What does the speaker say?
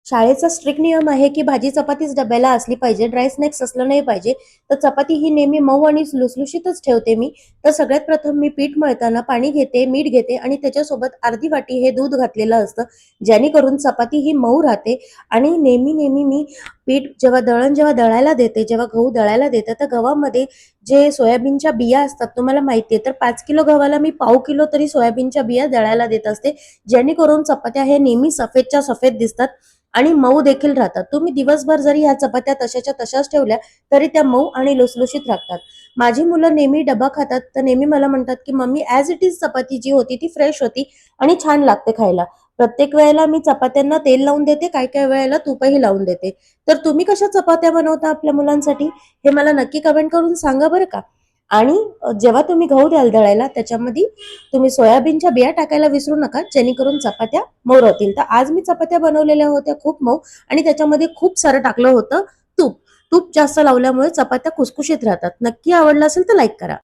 शाळेचा स्ट्रिक्ट नियम आहे की भाजी चपातीच डब्याला असली पाहिजे, ड्राय स्नॅक्स असलं नाही पाहिजे. तर चपाती ही नेहमी मऊ आणि लुसलुशीतच ठेवते मी. तर सगळ्यात प्रथम मी पीठ मळताना पाणी घेते, मीठ घेते आणि त्याच्यासोबत अर्धी वाटी हे दूध घातलेलं असतं, जेणेकरून चपाती ही मऊ राहते. आणि नेहमी मी पीठ जेव्हा दळायला देते, जेव्हा गहू दळायला देते, तर गव्हामध्ये जे सोयाबीनच्या बिया असतात तुम्हाला माहिती आहे, तर 5 किलो गव्हाला मी पाव किलो तरी सोयाबीनच्या बिया दळायला देत असते, जेणेकरून चपात्या हे नेहमी सफेदच्या सफेद दिसतात आणि मऊ देखील राहतात. तुम्ही दिवसभर जरी ह्या चपात्या तशाच्या तशाच ठेवल्या तरी त्या मऊ आणि लुसलुशीत राहतात. माझी मुलं नेहमी डबा खातात तर नेहमी मला म्हणतात की मम्मी ॲज इट इज चपाती जी होती ती फ्रेश होती आणि छान लागते खायला. प्रत्येक वेळेला मी चपात्यांना तेल लावून देते, काही वेळेला तूपही लावून देते. तर तुम्ही कशा चपात्या बनवता आपल्या मुलांसाठी हे मला नक्की कमेंट करून सांगा बरं का. आणि जेव्हा तुम्ही गहू द्याल दळायला त्याच्यामध्ये तुम्ही सोयाबीनच्या बिया टाकायला विसरू नका, जेणेकरून चपात्या मऊ राहतील. तर आज मी चपात्या बनवलेल्या होत्या खूप मऊ आणि त्याच्यामध्ये खूप सारं टाकलं होतं तूप. तूप जास्त लावल्यामुळे चपात्या खुसखुशीत राहतात. नक्की आवडलं असेल तर लाईक करा.